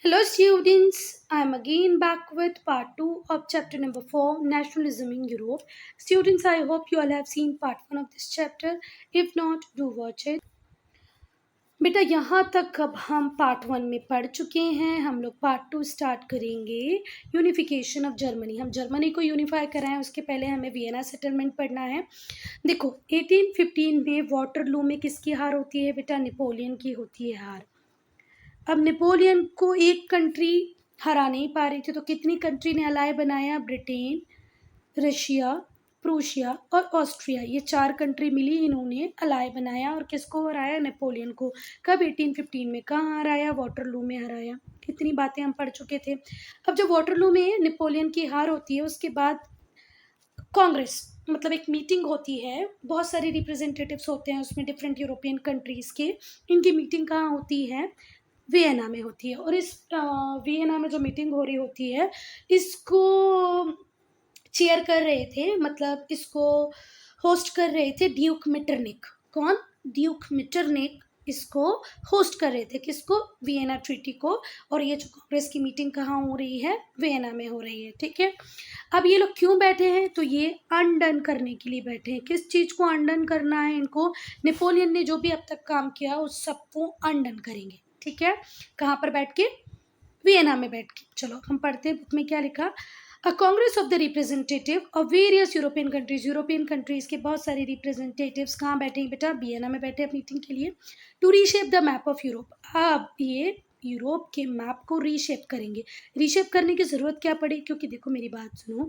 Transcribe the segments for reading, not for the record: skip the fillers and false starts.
Hello students, I am again back with part 2 of chapter number 4 Nationalism in Europe. Students, I hope you all have seen part 1 of this chapter. If not, do watch it. बेटा यहाँ तक अब हम part 1 में पढ़ चुके हैं. हम लोग पार्ट 2 स्टार्ट करेंगे. Unification of Germany. हम जर्मनी को यूनिफाई कराएं उसके पहले हमें वियना सेटलमेंट पढ़ना है. देखो 1815 में वाटरलू में किसकी हार होती है बेटा? नेपोलियन की होती है हार. अब नेपोलियन को एक कंट्री हरा नहीं पा रही थी तो कितनी कंट्री ने अलाय बनाया? ब्रिटेन, रशिया, प्रूशिया और ऑस्ट्रिया, ये 4 कंट्री मिली, इन्होंने अलाय बनाया और किसको हराया? नेपोलियन को. कब? 1815 में. कहाँ हराया? वाटरलू में हराया. कितनी बातें हम पढ़ चुके थे. अब जब वाटरलू में नेपोलियन की हार होती है उसके बाद कांग्रेस मतलब एक मीटिंग होती है, बहुत सारे रिप्रेजेंटेटिव्स होते हैं उसमें डिफरेंट यूरोपियन कंट्रीज़ के. इनकी मीटिंग कहाँ होती है? वियना में होती है. और इस वियना में जो मीटिंग हो रही होती है इसको चेयर कर रहे थे, मतलब इसको होस्ट कर रहे थे ड्यूक मिटरनिक. कौन? ड्यूक मिटरनिक इसको होस्ट कर रहे थे. किसको? वियना ट्रीटी को. और ये जो कांग्रेस की मीटिंग कहाँ हो रही है? वियना में हो रही है. ठीक है. अब ये लोग क्यों बैठे हैं? तो ये अनडन करने के लिए बैठे हैं. किस चीज़ को अनडन करना है इनको? नेपोलियन ने जो भी अब तक काम किया उस सबको अनडन करेंगे. ठीक है. कहाँ पर बैठ के? वियना में बैठ के. चलो हम पढ़ते हैं बुक में क्या लिखा. A congress of the representative of various European countries. European countries के बहुत सारे रिप्रेजेंटेटिव्स कहाँ बैठे हैं बेटा? वियना में बैठे हैं मीटिंग के लिए. To reshape the map of Europe. अब ये यूरोप के मैप को रीशेप करेंगे. रीशेप करने की ज़रूरत क्या पड़ी? क्योंकि देखो मेरी बात सुनो,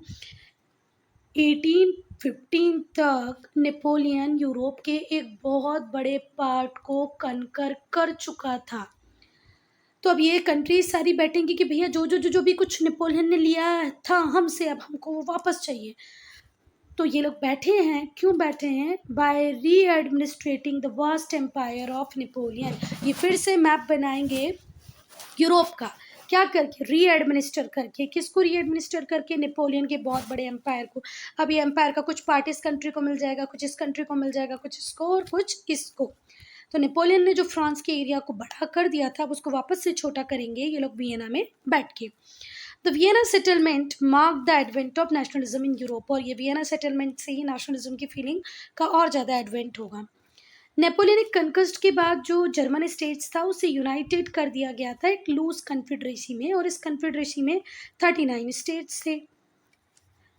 1815 तक नेपोलियन यूरोप के एक बहुत बड़े पार्ट को कनकर कर चुका था. तो अब ये कंट्रीज सारी बैठेंगी कि भैया जो भी कुछ नेपोलियन ने लिया था हमसे, अब हमको वो वापस चाहिए. तो ये लोग बैठे हैं. क्यों बैठे हैं? By re administrating the vast empire of Napoleon. ये फिर से मैप बनाएंगे यूरोप का. क्या करके? री एडमिनिस्टर करके. किसको री एडमिनिस्टर करके? नेपोलियन के बहुत बड़े एम्पायर को. अब ये एम्पायर का कुछ पार्ट इस कंट्री को मिल जाएगा, कुछ इस कंट्री को मिल जाएगा, कुछ इसको और कुछ इसको. तो नेपोलियन ने जो फ्रांस के एरिया को बड़ा कर दिया था अब उसको वापस से छोटा करेंगे ये लोग वियना में बैठ के. The Vienna settlement mark the advent of nationalism in Europe. और ये वियना सेटलमेंट से ही नेशनलिज्म की फीलिंग का और ज़्यादा एडवेंट होगा. नेपोलियनिक कनकस्ट के बाद जो जर्मन स्टेट्स था उसे यूनाइटेड कर दिया गया था एक लूज कन्फेडरेसी में. और इस कन्फेडरेसी में 39 स्टेट्स थे.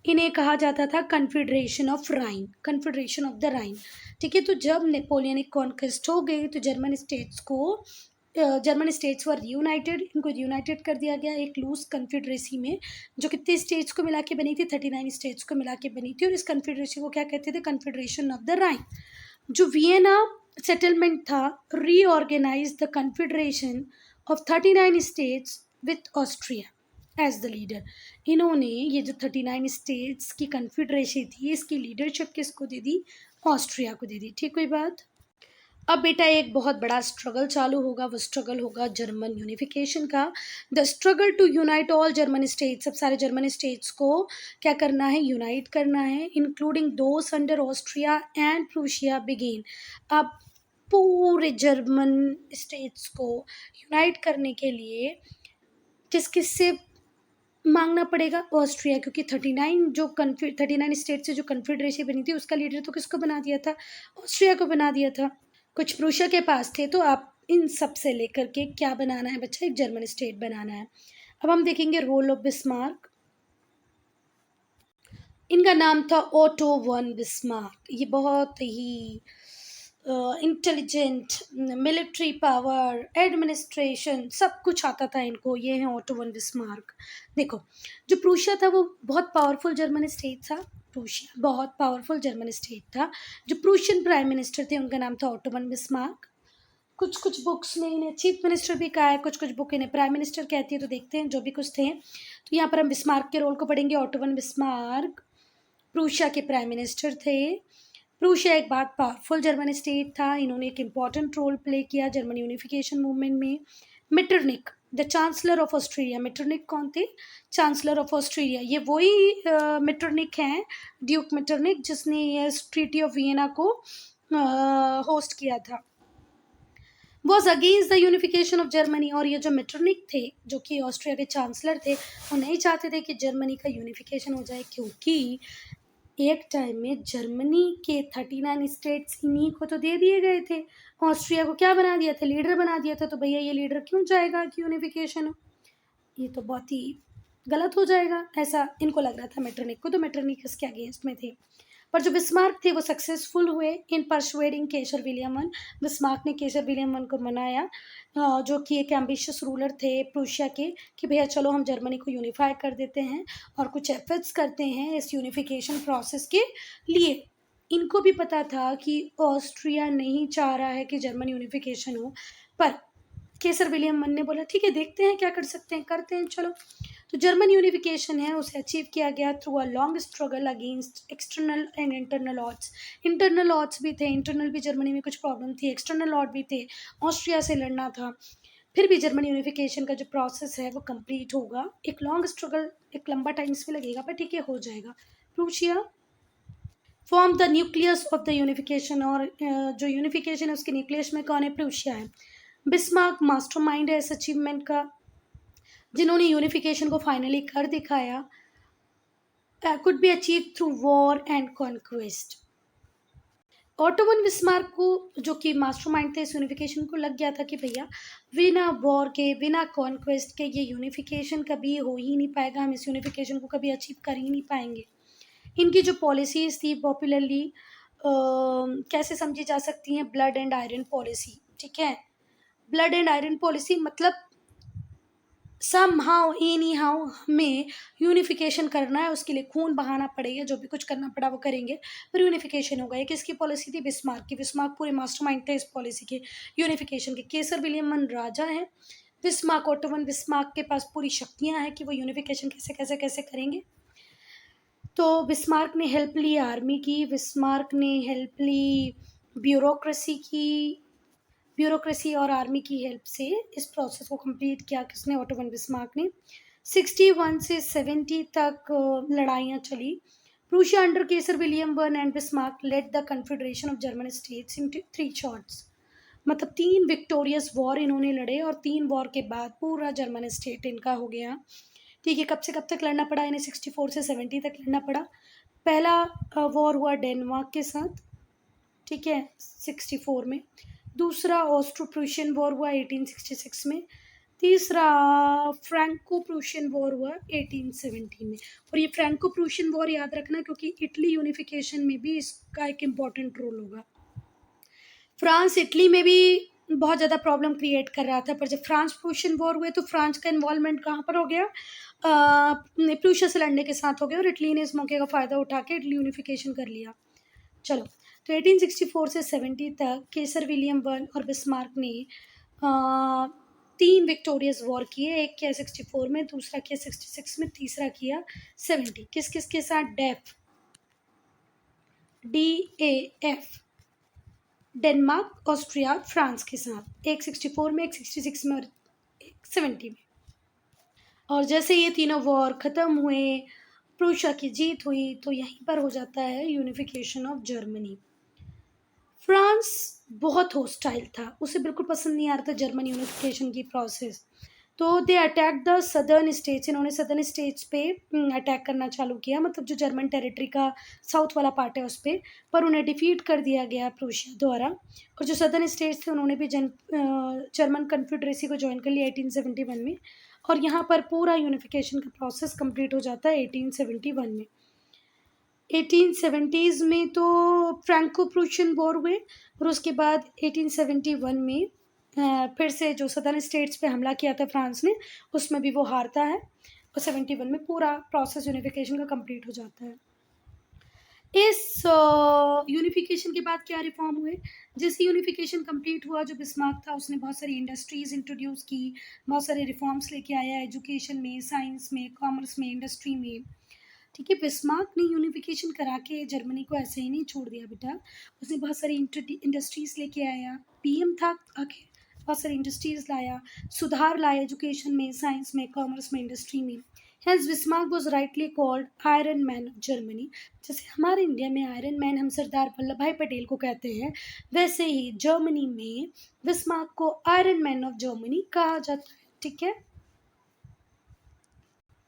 इन्हें कहा जाता था Confederation of Rhine, Confederation of the Rhine. ठीक है. तो जब नेपोलियनिक कॉन्क्वेस्ट हो गई तो जर्मन स्टेट्स वर यूनाइटेड. इनको यूनाइटेड कर दिया गया एक लूज कन्फेडरेसी में जो कितने स्टेट्स को मिला के बनी थी? 39 स्टेट्स को मिला के बनी थी. और इस कन्फेडरेसी को क्या कहते थे? Confederation of the Rhine. जो वियना सेटलमेंट था reorganise the confederation of 39 states with Austria as the leader. इन्होंने ये जो 39 स्टेट्स की कन्फेडरेशन थी इसकी लीडरशिप किसको दे दी? ऑस्ट्रिया को दे दी. ठीक हुई बात. अब बेटा एक बहुत बड़ा स्ट्रगल चालू होगा. वो स्ट्रगल होगा जर्मन यूनिफिकेशन का. The struggle to unite all German states. सब सारे जर्मन स्टेट्स को क्या करना है? यूनाइट करना है. Including those under Austria and Prussia began. अब पूरे जर्मन स्टेट्स को यूनाइट करने के लिए किस किस से मांगना पड़ेगा? ऑस्ट्रिया. क्योंकि 39 स्टेट से जो कन्फेडरेसी बनी थी उसका लीडर तो किसको बना दिया था? ऑस्ट्रिया को बना दिया था. कुछ प्रूशिया के पास थे. तो आप इन सब से लेकर के क्या बनाना है बच्चा? एक जर्मन स्टेट बनाना है. अब हम देखेंगे रोल ऑफ बिस्मार्क. इनका नाम था ओटो वन बिस्मार्क. ये बहुत ही इंटेलिजेंट, मिलिट्री पावर, एडमिनिस्ट्रेशन सब कुछ आता था इनको. ये हैं ओटो वन बिस्मार्क. देखो जो प्रूशिया था वो बहुत पावरफुल जर्मन स्टेट था. प्रूशिया बहुत पावरफुल जर्मन स्टेट था. जो प्रूशियन प्राइम मिनिस्टर थे उनका नाम था ओटो वन बिस्मार्क. कुछ कुछ बुक्स में इन्हें चीफ मिनिस्टर भी कहा है, कुछ कुछ बुक इन्हें प्राइम मिनिस्टर कहती है. तो देखते हैं जो भी कुछ थे. तो यहाँ पर हम बिस्मार्क के रोल को पढ़ेंगे. ओटो वन बिस्मार्क प्रूशिया के प्राइम मिनिस्टर थे. प्रूशिया एक बहुत पावरफुल जर्मन स्टेट था. इन्होंने एक इम्पॉर्टेंट रोल प्ले किया जर्मन यूनिफिकेशन मूवमेंट में. मिटरनिक द चांसलर ऑफ ऑस्ट्रेलिया. मिटरनिक कौन थे? Chancellor of Australia. ये वही मिटरनिक हैं, ड्यूक मिटरनिक, जिसने ये ट्रीटी ऑफ वियना को होस्ट किया था. Was against the unification of Germany. और ये जो मेटरनिक थे, जो कि ऑस्ट्रिया के चांसलर थे, वो नहीं चाहते थे कि जर्मनी का यूनिफिकेशन हो जाए, क्योंकि एक टाइम में जर्मनी के 39 स्टेट्स इन्हीं को तो दे दिए गए थे। ऑस्ट्रिया को क्या बना दिया था? लीडर बना दिया था। तो भैया ये लीडर क्यों चाहेगा कि यूनिफिकेशन हो? ये तो बहुत ही गलत हो जाएगा, ऐसा इनको लग रहा था मेटरनिक को। तो मेटरनिक इसके अगेंस्ट में थे। पर जो बिस्मार्क थे वो सक्सेसफुल हुए इन परसुएडिंग केसर विलियम वन। बिस्मार्क ने केसर विलियम वन को मनाया, जो कि एक एम्बिशियस रूलर थे प्रूशिया के, कि भैया चलो हम जर्मनी को यूनिफाई कर देते हैं और कुछ एफर्ट्स करते हैं इस यूनिफिकेशन प्रोसेस के लिए। इनको भी पता था कि ऑस्ट्रिया नहीं चाह रहा है कि जर्मन यूनिफिकेशन हो, पर केसर विलियम वन ने बोला ठीक है, देखते हैं क्या कर सकते हैं, करते हैं चलो। तो जर्मन यूनिफिकेशन है उसे अचीव किया गया through a long struggle against external and internal odds. Internal odds भी थे, इंटरनल भी जर्मनी में कुछ प्रॉब्लम थी, एक्सटर्नल ऑड भी थे, ऑस्ट्रिया से लड़ना था। फिर भी जर्मन यूनिफिकेशन का जो प्रोसेस है वो कंप्लीट होगा। एक लॉन्ग स्ट्रगल, एक लंबा टाइम इसमें लगेगा, पर ठीक है हो जाएगा। Prussia form the nucleus of the unification. और जो यूनिफिकेशन है उसके न्यूक्लियस में कौन है? प्रूशिया है। बिस्मार्क मास्टरमाइंड है इस अचीवमेंट का, जिन्होंने यूनिफिकेशन को फाइनली कर दिखाया। Could be achieve through war and conquest. Auto von Bismarck को, जो कि मास्टरमाइंड थे इस यूनिफिकेशन को, लग गया था कि भैया बिना वॉर के, बिना कॉन्क्वेस्ट के ये यूनिफिकेशन कभी हो ही नहीं पाएगा, हम इस यूनिफिकेशन को कभी अचीव कर ही नहीं पाएंगे। इनकी जो पॉलिसीज़ थी पॉपुलरली कैसे समझी जा सकती हैं? ब्लड एंड आयरन पॉलिसी, ठीक है। ब्लड एंड आयरन पॉलिसी मतलब समहाउ एनी हाउ हमें यूनिफिकेशन करना है, उसके लिए खून बहाना पड़ेगा, जो भी कुछ करना पड़ा वो करेंगे, पर यूनिफिकेशन होगा। ये किसकी पॉलिसी थी? बिस्मार्क की। बिस्मार्क पूरे मास्टरमाइंड थे इस पॉलिसी के, यूनिफिकेशन के। केसर विलियम वन राजा हैं, बिस्मार्क ऑटो वन बिस्मार्क के पास पूरी शक्तियां हैं कि वो यूनिफिकेशन कैसे कैसे कैसे करेंगे। तो बिस्मार्क ने हेल्प ली आर्मी की, बिस्मार्क ने हेल्प ली ब्यूरोक्रेसी की, ब्यूरोक्रेसी और आर्मी की हेल्प से इस प्रोसेस को कंप्लीट किया। किसने? ऑटो वन बिस्मार्क ने। 61 से 70 तक लड़ाइयाँ चली। Prussia under Kaiser William one and Bismarck led the confederation of German states in 3 shots. मतलब 3 विक्टोरियस वॉर इन्होंने लड़े, और 3 वॉर के बाद पूरा जर्मन स्टेट इनका हो गया। ठीक है, कब से कब तक लड़ना पड़ा इन्हें? 64 से 70 तक लड़ना पड़ा। पहला वॉर हुआ डेनमार्क के साथ, ठीक है, 64 में। दूसरा ऑस्ट्रो प्रूशियन वॉर हुआ 1866 में। तीसरा फ्रैंको प्रूशियन वॉर हुआ 1817 में। और ये फ्रैंको प्रूशियन वॉर याद रखना, क्योंकि इटली यूनिफिकेशन में भी इसका एक इम्पॉर्टेंट रोल होगा। फ्रांस इटली में भी बहुत ज़्यादा प्रॉब्लम क्रिएट कर रहा था, पर जब फ्रांस प्रूशियन वॉर हुए तो फ्रांस का इन्वॉल्वमेंट कहाँ पर हो गया? प्रूशिया से लड़ने के साथ हो गया, और इटली ने इस मौके का फ़ायदा उठा के इटली यूनिफिकेशन कर लिया। चलो, तो 1864 से 70 तक केसर विलियम वन और बिस्मार्क ने 3 विक्टोरियस वॉर किए। एक किया 64 में, दूसरा किया 66 में, तीसरा किया 70। किस किस के साथ? DAF, डेनमार्क, ऑस्ट्रिया, फ्रांस के साथ। एक 64 में, एक 66 में और एक 70 में। और जैसे ये तीनों वॉर ख़त्म हुए, प्रूशिया की जीत हुई, तो यहीं पर हो जाता है यूनिफिकेशन ऑफ जर्मनी। फ्रांस बहुत होस्टाइल था, उसे बिल्कुल पसंद नहीं आ रहा था जर्मन यूनिफिकेशन की प्रोसेस। तो they attack the southern states, इन्होंने सदर्न स्टेट्स पे अटैक करना चालू किया, मतलब जो जर्मन टेरिटरी का साउथ वाला पार्ट है उस पर उन्हें डिफीट कर दिया गया प्रूशिया द्वारा। और जो सदर्न स्टेट्स थे उन्होंने भी जर्मन कन्फेडरेसी को ज्वाइन कर लिया 1871 में। और यहाँ पर पूरा यूनिफिकेशन का प्रोसेस कंप्लीट हो जाता है 1871 में। 1870s में तो फ्रैंको प्रूशियन वॉर हुए, और उसके बाद 1871 में फिर से जो सदर्न स्टेट्स पे हमला किया था फ्रांस ने, उसमें भी वो हारता है, और 71 में पूरा प्रोसेस यूनिफिकेशन का कंप्लीट हो जाता है। इस यूनिफिकेशन के बाद क्या रिफॉर्म हुए? जैसे यूनिफिकेशन कंप्लीट हुआ, जो बिस्मार्क था उसने बहुत सारी इंडस्ट्रीज़ इंट्रोड्यूस की, बहुत सारे रिफॉर्म्स लेके आया एजुकेशन में, साइंस में, कॉमर्स में, इंडस्ट्री में। ठीक है, बिस्मार्क ने यूनिफिकेशन करा के जर्मनी को ऐसे ही नहीं छोड़ दिया बेटा, उसने बहुत सारी इंडस्ट्रीज़ लेके आया। पीएम था आखिर, बहुत सारी इंडस्ट्रीज़ लाया, सुधार लाया एजुकेशन में, साइंस में, कॉमर्स में, इंडस्ट्री में। Hence Bismarck was rightly called Iron Man of Germany. जैसे हमारे इंडिया में आयरन मैन हम सरदार वल्लभ भाई पटेल को कहते हैं, वैसे ही जर्मनी में बिस्मार्क को आयरन मैन ऑफ जर्मनी कहा जाता है. ठीक है.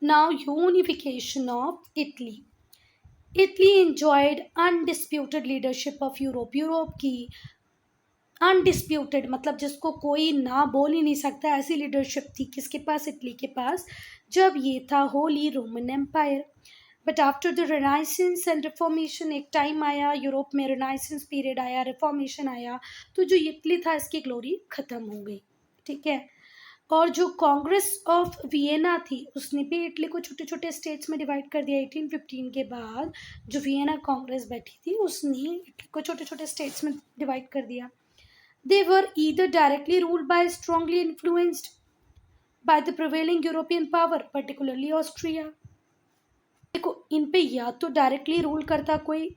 Now unification of Italy. Italy enjoyed undisputed leadership of Europe. Europe की अनडिस्प्यूटेड मतलब जिसको कोई ना बोल ही नहीं सकता ऐसी लीडरशिप थी किसके पास, इटली के पास, जब ये था holy Roman empire. But after the renaissance and reformation, एक टाइम आया यूरोप में, रिनाइसेंस पीरियड आया, रिफॉर्मेशन आया, तो जो इटली था इसकी ग्लोरी खत्म हो गई. ठीक है. और जो कांग्रेस ऑफ वियना थी उसने भी इटली को छोटे छोटे स्टेट्स में डिवाइड कर दिया. 1815 के बाद जो वियना कांग्रेस बैठी थी उसने इटली को छोटे छोटे स्टेट्स में डिवाइड कर दिया. They were either directly ruled by strongly influenced by the prevailing European power, particularly Austria. देखो इन पे या तो डायरेक्टली रूल करता कोई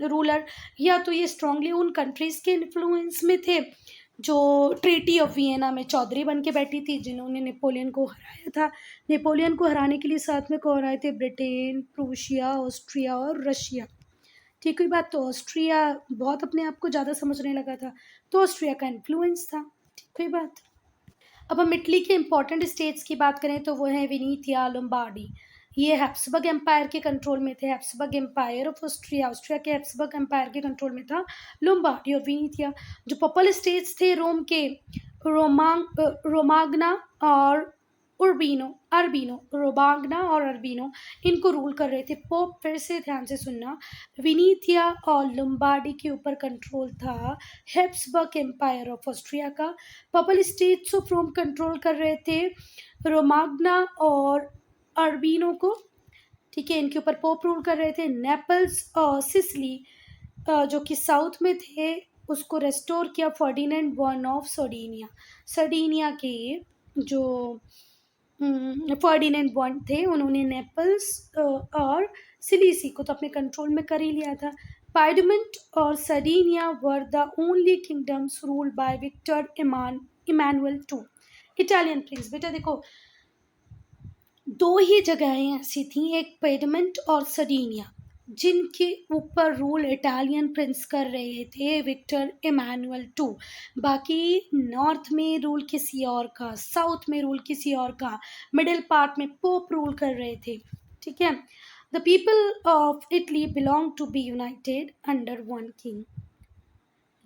रूलर, या तो ये स्ट्रांगली उन कंट्रीज के इन्फ्लुएंस में थे जो ट्रीटी ऑफ वियना में चौधरी बन के बैठी थी, जिन्होंने नेपोलियन को हराया था. नेपोलियन को हराने के लिए साथ में कौन आए थे? ब्रिटेन, प्रूशिया, ऑस्ट्रिया और रशिया. ठीक हुई बात. तो ऑस्ट्रिया बहुत अपने आप को ज़्यादा समझने लगा था, तो ऑस्ट्रिया का इन्फ्लुएंस था. ठीक हुई बात. अब हम इटली के इंपॉर्टेंट स्टेट्स की बात करें तो वो है वेनेथिया, लोम्बार्डी. ये हैब्सबर्ग एम्पायर के कंट्रोल में थे. Habsburg empire of Austria, Austria के हैब्सबर्ग एम्पायर के कंट्रोल में था लोम्बार्डी और वेनेथिया. जो पपल स्टेट्स थे रोम के, रोमाग्ना और रोबाग्ना और अर्बीनो, इनको रूल कर रहे थे पोप. फिर से ध्यान से सुनना, विनीथिया और लुम्बार्डी के ऊपर कंट्रोल था हैब्सबर्ग एम्पायर ऑफ ऑस्ट्रिया का. Papal states of Rome control कर रहे थे रोमाग्ना और अर्बीनो को. ठीक है. इनके ऊपर पोप रूल कर रहे थे. नेपल्स और सिसिली जो कि साउथ में थे उसको रेस्टोर किया Ferdinand one of Sardinia. Sardinia के जो फर्डिनेंड वन थे उन्होंने नेपल्स और सिलिसी को तो अपने कंट्रोल में कर ही लिया था. पाइडमेंट और Sardinia were the only kingdoms ruled by Victor Emmanuel two, Italian prince. बेटा देखो दो ही जगहें ऐसी थी, एक पाइडमेंट और सर्डिनिया, जिनके ऊपर रूल इटालियन प्रिंस कर रहे थे विक्टर इमानुएल टू. बाकी नॉर्थ में रूल किसी और का, साउथ में रूल किसी और का, मिडिल पार्ट में पोप रूल कर रहे थे. ठीक है. The people of Italy belong to be united under one king.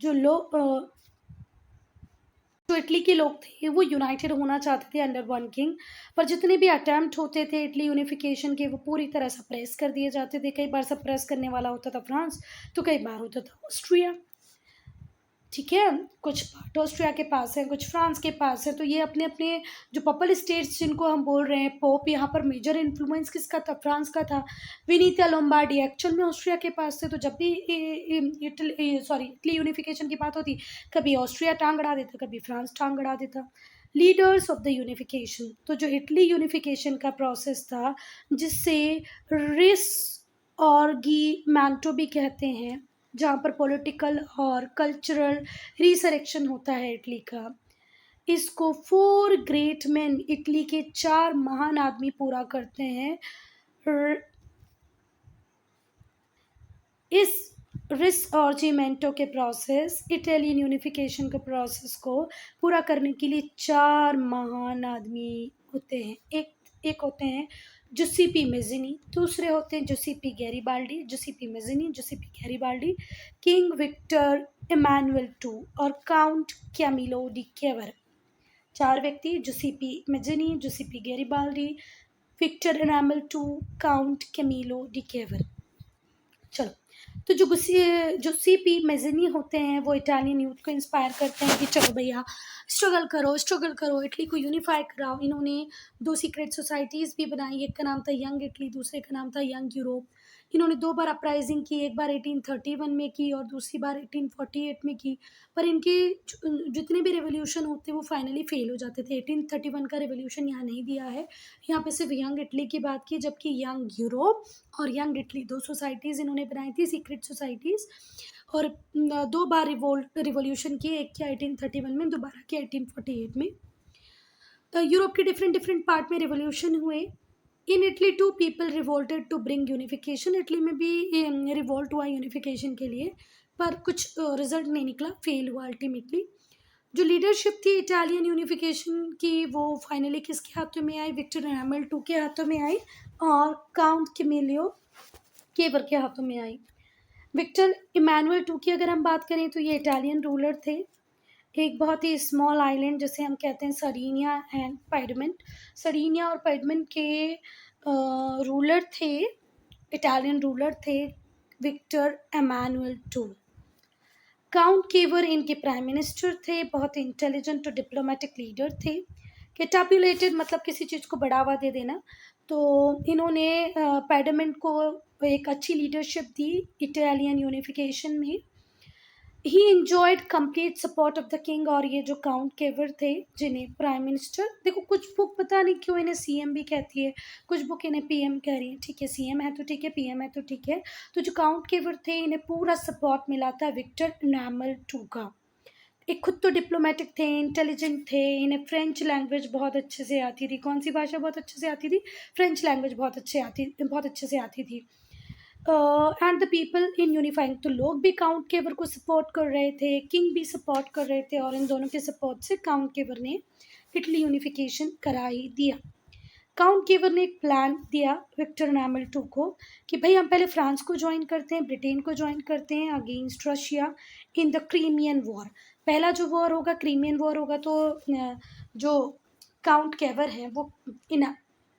जो इटली के लोग थे वो यूनाइटेड होना चाहते थे अंडर वन किंग, पर जितने भी अटैम्प्ट होते थे इटली यूनिफिकेशन के वो पूरी तरह सप्रेस कर दिए जाते थे. कई बार सप्रेस करने वाला होता था फ्रांस, तो कई बार होता था ऑस्ट्रिया. ठीक है. कुछ पार्ट ऑस्ट्रिया के पास है, कुछ फ्रांस के पास है. तो ये अपने अपने जो पपल स्टेट्स जिनको हम बोल रहे हैं पोप, यहाँ पर मेजर इन्फ्लुएंस किसका था? फ्रांस का था. विनीतिया लोम्बार्डी एक्चुअल में ऑस्ट्रिया के पास थे. तो जब भी इटली यूनिफिकेशन की बात होती, कभी ऑस्ट्रिया टांग अड़ा देता, कभी फ्रांस टांग अड़ा देता. लीडर्स ऑफ द यूनिफिकेशन, तो जो इटली यूनिफिकेशन का प्रोसेस था जिससे रिस और गी मैंटो भी कहते हैं, जहाँ पर पॉलिटिकल और कल्चरल रिसरेक्शन होता है इटली का, इसको 4 ग्रेट मैन, इटली के 4 महान आदमी पूरा करते हैं. इस रिसऑर्जिमेंटो के प्रोसेस, इटालियन यूनिफिकेशन के प्रोसेस को पूरा करने के लिए 4 महान आदमी होते हैं. एक होते हैं जुसेपी मेज़िनी, दूसरे होते हैं Giuseppe Garibaldi, King Victor Emmanuel two और काउंट कैमिलो डी केवर. 4 व्यक्ति, Giuseppe Mazzini, Giuseppe Garibaldi, Victor Emmanuel two, Count Camillo di Cavour. चलो, तो जो सीपी मेज़िनी होते हैं वो इटालियन यूथ को इंस्पायर करते हैं कि चलो भैया स्ट्रगल करो, इटली को यूनिफाई कराओ. इन्होंने 2 सीक्रेट सोसाइटीज़ भी बनाई. एक का नाम था यंग इटली, दूसरे का नाम था यंग यूरोप. इन्होंने 2 बार अपराइजिंग की, एक बार 1831 में की और दूसरी बार 1848 में की. पर इनके जितने भी रेवोल्यूशन होते वो फाइनली फेल हो जाते थे. 1831 का रेवोल्यूशन यहाँ नहीं दिया है, यहाँ पे सिर्फ यंग इटली की बात की, जबकि यंग यूरोप और यंग इटली 2 सोसाइटीज़ इन्होंने बनाई थी, सीक्रेट सोसाइटीज़. और 2 बार रिवोल्यूशन किए, एक किया 1831 में, दोबारा किया 1848 में. यूरोप के डिफरेंट डिफरेंट पार्ट में रिवोल्यूशन हुए. In Italy too people revolted to bring unification. Italy में भी रिवोल्ट हुआ यूनिफिकेशन के लिए, पर कुछ रिजल्ट नहीं निकला, फेल हुआ अल्टीमेटली. जो लीडरशिप थी इटालियन यूनिफिकेशन की वो फाइनली किसके हाथों में आई? विक्टर एमल टू के हाथों में आई और काउंट कैमिलियो केवर के हाथों में आई. विक्टर इमैनुअल टू की अगर हम बात करें तो ये इटालियन रूलर थे. एक बहुत ही स्मॉल आइलैंड जिसे हम कहते हैं सरडिनिया एंड पाइडमेंट. सरडिनिया और पाइडमेंट के रूलर थे, इटालियन रूलर थे विक्टर एमैनुअल टू. काउंट केवर इनके प्राइम मिनिस्टर थे. बहुत इंटेलिजेंट और डिप्लोमेटिक लीडर थे. कैटापुलेटेड मतलब किसी चीज़ को बढ़ावा दे देना. तो इन्होंने पाइडमेंट को एक अच्छी लीडरशिप दी इटालियन यूनिफिकेशन में. ही enjoyed complete support of the king. और ये जो काउंट केवर थे जिन्हें प्राइम मिनिस्टर, देखो कुछ बुक पता नहीं क्यों इन्हें सीएम भी कहती है, कुछ बुक इन्हें पीएम कह रही है. ठीक है, सीएम है तो ठीक है, पीएम है तो ठीक है. तो जो काउंट केवर थे इन्हें पूरा सपोर्ट मिला था विक्टर एनामल टू का. एक खुद तो डिप्लोमेटिक थे, इंटेलिजेंट थे, इन्हें फ्रेंच लैंग्वेज बहुत अच्छे से आती थी. कौन सी भाषा बहुत अच्छे से आती थी? फ्रेंच लैंग्वेज बहुत अच्छे से आती थी. And the people in unifying. तो लोग भी काउंट केवर को सपोर्ट कर रहे थे, किंग भी सपोर्ट कर रहे थे, और इन दोनों के सपोर्ट से काउंट केवर ने इटली यूनिफिकेशन करा ही दिया. काउंट केवर ने एक प्लान दिया विक्टर एनामल टू को कि भाई हम पहले फ्रांस को ज्वाइन करते हैं, ब्रिटेन को ज्वाइन करते हैं against Russia in the Crimean war. पहला जो वॉर होगा क्रीमियन वॉर होगा. तो जो काउंट केवर है वो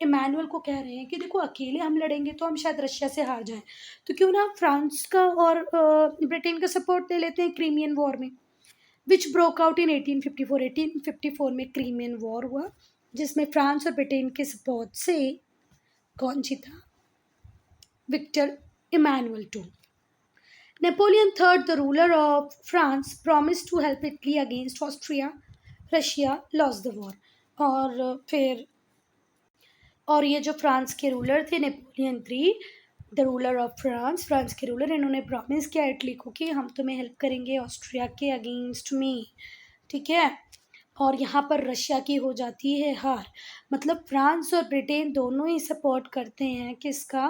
इमैनुअल को कह रहे हैं कि देखो अकेले हम लड़ेंगे तो हम शायद रशिया से हार जाएं, तो क्यों ना फ्रांस का और ब्रिटेन का सपोर्ट ले लेते हैं क्रीमियन वॉर में. विच ब्रोक आउट इन 1854. 1854 में क्रीमियन वॉर हुआ जिसमें फ्रांस और ब्रिटेन के सपोर्ट से कौन जीता? Victor Emmanuel two. Napoleon third the ruler of France promise to help Italy against Austria. Russia lost the war. और ये जो फ्रांस के रूलर थे Napoleon three, the ruler of France, France के रूलर, इन्होंने प्रॉमिस किया इटली को कि हम तुम्हें हेल्प करेंगे ऑस्ट्रिया के अगेंस्ट में. ठीक है, और यहाँ पर रशिया की हो जाती है हार. मतलब फ्रांस और ब्रिटेन दोनों ही सपोर्ट करते हैं किसका?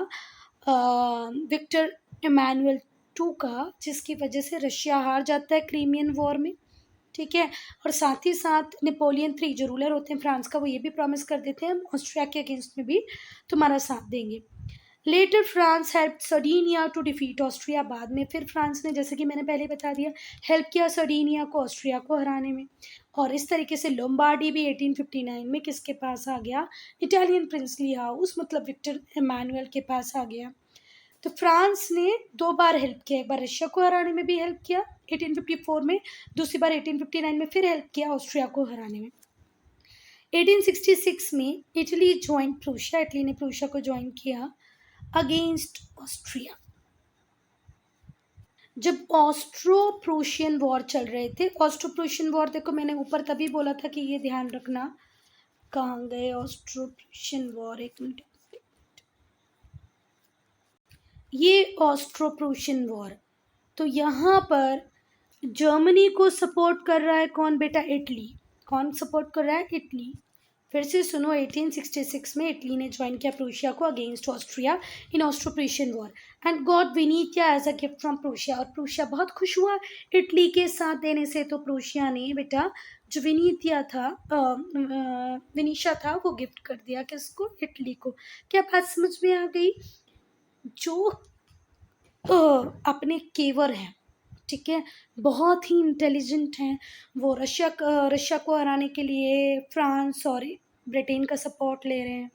विक्टर इमैनुअल टू का, जिसकी वजह से रशिया हार जाता है क्रीमियन वॉर में. ठीक है, और साथ ही साथ नेपोलियन थ्री जो रूलर होते हैं फ्रांस का वो ये भी प्रॉमिस कर देते हैं हम ऑस्ट्रिया के अगेंस्ट में भी तुम्हारा साथ देंगे. Later France help Sardinia to defeat Austria. बाद में फिर फ्रांस ने, जैसे कि मैंने पहले बता दिया, हेल्प किया सर्डिनिया को ऑस्ट्रिया को हराने में. और इस तरीके से लोम्बार्डी भी 1859 में किसके पास आ गया? इटालियन प्रिंसली हाउस मतलब विक्टर इमैनुअल के पास आ गया. तो फ्रांस ने दो बार हेल्प किया. एक बार रशिया को हराने में भी हेल्प किया 1854 में, दूसरी बार 1859 में फिर हेल्प किया ऑस्ट्रिया को हराने में. 1866 में इटली ज्वाइन प्रूशिया. इटली ने प्रूशिया को ज्वाइन किया अगेंस्ट ऑस्ट्रिया. जब ऑस्ट्रो प्रूशियन वॉर चल रहे थे, ऑस्ट्रो प्रूशियन वॉर देखो मैंने ऊपर तभी बोला था कि ये ध्यान रखना. कहाँ गए ऑस्ट्रो प्रूशियन वॉर? एक मिनट. ये ऑस्ट्रो प्रूशियन वॉर, तो यहाँ पर जर्मनी को सपोर्ट कर रहा है कौन बेटा? इटली. कौन सपोर्ट कर रहा है? इटली. फिर से सुनो, 1866 में इटली ने ज्वाइन किया प्रूशिया को against Austria in Austro Prussian war and got Venetia as a gift from Prussia. और प्रूशिया बहुत खुश हुआ इटली के साथ देने से. तो प्रूशिया ने बेटा जो वेनेशिया था वो गिफ्ट कर दिया किसको? इटली को. क्या बात समझ में आ गई? जो अपने केवर हैं, ठीक है, बहुत ही इंटेलिजेंट हैं, वो रशिया को हराने के लिए फ्रांस और ब्रिटेन का सपोर्ट ले रहे हैं.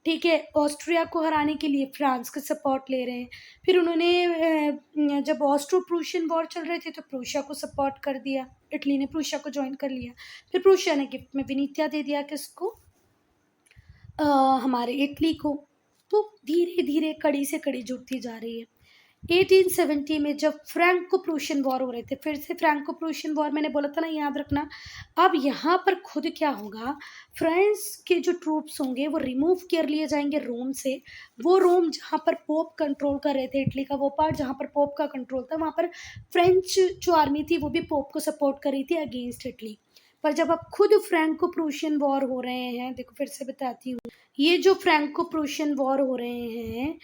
ठीक है, ऑस्ट्रिया को हराने के लिए फ्रांस का सपोर्ट ले रहे हैं. फिर उन्होंने जब ऑस्ट्रो प्रूशियन वॉर चल रहे थे तो प्रूशिया को सपोर्ट कर दिया. इटली ने प्रूशिया को ज्वाइन कर लिया. फिर प्रूशिया ने गिफ्ट में वेनेशिया दे दिया किसको? हमारे इटली को. तो धीरे धीरे कड़ी से कड़ी जुड़ती जा रही है. 1870 में जब फ्रैंको प्रूशियन वॉर हो रहे थे, फिर से फ्रैंको प्रूशियन वॉर मैंने बोला था ना, याद रखना. अब यहाँ पर खुद क्या होगा? फ्रांस के जो ट्रूप्स होंगे वो रिमूव कर लिए जाएंगे रोम से. वो रोम जहाँ पर पोप कंट्रोल कर रहे थे, इटली का वो पार्ट जहाँ पर पोप का कंट्रोल था, वहाँ पर फ्रेंच जो आर्मी थी वो भी पोप को सपोर्ट कर रही थी अगेंस्ट इटली. पर जब अब खुद फ्रैंको प्रूशियन वॉर हो रहे हैं, देखो फिर से बताती हूँ, ये जो फ्रैंको प्रूशियन वॉर हो रहे हैं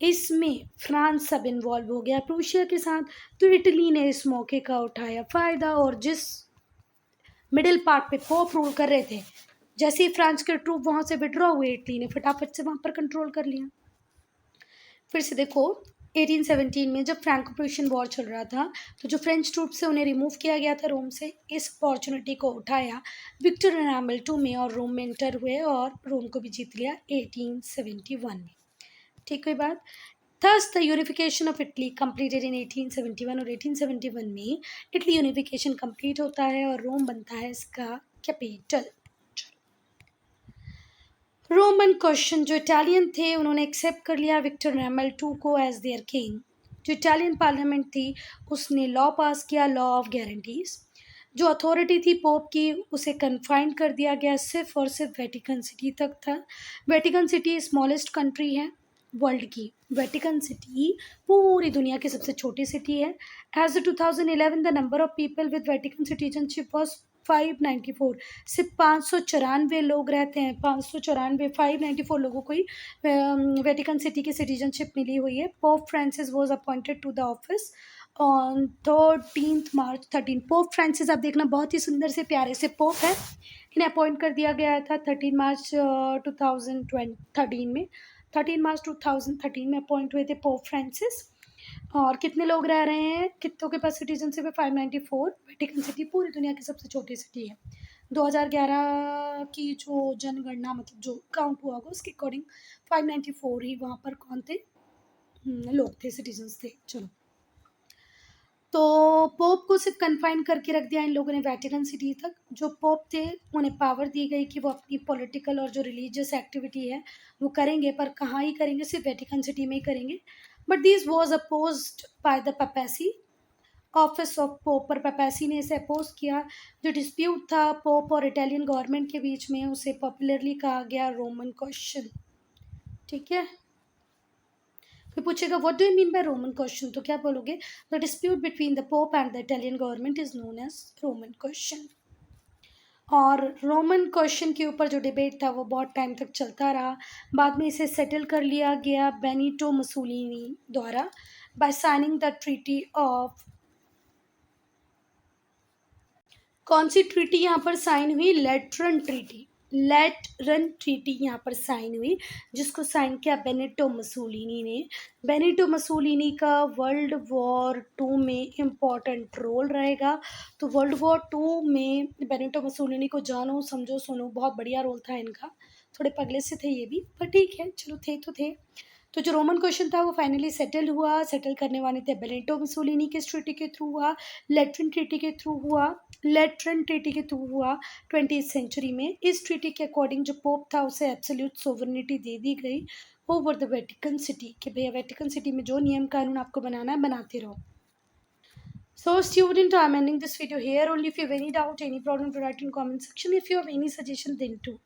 इसमें फ्रांस सब इन्वॉल्व हो गया प्रूशिया के साथ। तो इटली ने इस मौके का उठाया फ़ायदा और जिस मिडिल पार्ट पे पोप रूल कर रहे थे, जैसे ही फ्रांस के ट्रूप वहाँ से विड्रॉ हुए, इटली ने फटाफट से वहाँ पर कंट्रोल कर लिया। फिर से देखो 1817 में जब फ्रैंको प्रूशियन वॉर चल रहा था, तो जो फ्रेंच ट्रूप से उन्हें रिमूव किया गया था रोम से, इस अपॉर्चुनिटी को उठाया विक्टर एनामल टू में और रोम में एंटर हुए और रोम को भी जीत लिया 1871 में। ठीक है बात। Thus, the unification of Italy completed in 1871 और 1871 में इटली यूनिफिकेशन कंप्लीट होता है और रोम बनता है इसका कैपिटल। रोमन क्वेश्चन, जो इटालियन थे उन्होंने एक्सेप्ट कर लिया विक्टर एनामल टू को एज देयर किंग। जो इटालियन पार्लियामेंट थी उसने लॉ पास किया, लॉ ऑफ गारंटीज। जो अथॉरिटी थी पोप की उसे कन्फाइंड कर दिया गया सिर्फ और सिर्फ वेटिकन सिटी तक था। वेटिकन सिटी स्मॉलेस्ट कंट्री है वर्ल्ड की। वेटिकन सिटी पूरी दुनिया की सबसे छोटी सिटी है। As the 2011 the number of people with Vatican citizenship was 594। सिर्फ 594 लोग रहते हैं, 594, 594 लोगों को ही वेटिकन सिटी की सिटीजनशिप मिली हुई है। Pope Francis was appointed to the office on 13 March 13। Pope Francis आप देखना बहुत ही सुंदर से प्यारे से पोप है, इन्हें अपॉइंट कर दिया गया था 13 मार्च 2013 में। 13 मार्च 2013 में अपॉइंट हुए थे पोप फ्रांसिस। और कितने लोग रह रहे हैं, कितनों के पास सिटीजनशिप है? 594। वेटिकन सिटी पूरी दुनिया की सबसे छोटी सिटी है। 2011 की जो जनगणना मतलब जो काउंट हुआ होगा उसके अकॉर्डिंग 594 ही वहाँ पर कौन थे, लोग थे, सिटीजन्स थे। चलो, तो पोप को सिर्फ कन्फाइन करके रख दिया इन लोगों ने वेटिकन सिटी तक। जो पोप थे उन्हें पावर दी गई कि वो अपनी पॉलिटिकल और जो रिलीजियस एक्टिविटी है वो करेंगे, पर कहाँ ही करेंगे, सिर्फ वेटिकन सिटी में ही करेंगे। But this was opposed by the papacy, office of pope, पर पपेसी ने इसे अपोज किया। जो डिस्प्यूट था पोप और इटालियन गवर्नमेंट के बीच में उसे पॉपुलरली कहा गया रोमन क्वेश्चन। ठीक है, फिर पूछेगा what do you mean by Roman question, तो क्या बोलोगे? The dispute between the Pope and the Italian government is known as Roman question. और रोमन क्वेश्चन के ऊपर जो डिबेट था वो बहुत टाइम तक चलता रहा। बाद में इसे सेटल कर लिया गया बेनिटो मुसोलिनी द्वारा by signing the treaty of, कौन सी ट्रीटी यहाँ पर साइन हुई? लेटरन ट्रीटी। लेटरन ट्रीटी यहाँ पर साइन हुई, जिसको साइन किया बेनिटो मुसोलिनी ने। बेनिटो मुसोलिनी का वर्ल्ड वॉर 2 में इम्पॉर्टेंट रोल रहेगा। तो वर्ल्ड वॉर 2 में बेनिटो मुसोलिनी को जानो समझो सुनो, बहुत बढ़िया रोल था इनका। थोड़े पगले से थे ये भी, पर ठीक है चलो, थे तो थे। तो जो रोमन क्वेश्चन था वो फाइनली सेटल हुआ। सेटल करने वाले थे बेनिटो मुसोलिनी के ट्रीटी के थ्रू हुआ, लेटरन ट्रीटी के थ्रू हुआ। लेटरन ट्रीटी के थ्रू हुआ 20th सेंचुरी में। इस ट्रीटी के अकॉर्डिंग जो पोप था उसे एब्सोल्यूट सोवरेनिटी दे दी गई ओवर द वेटिकन सिटी, कि भैया वेटिकन सिटी में जो नियम कानून आपको बनाना है बनाते रहो। So student, I'm ending this video here. Only if you have any doubt, any problem, to write in comment section. If you have any suggestion, then too.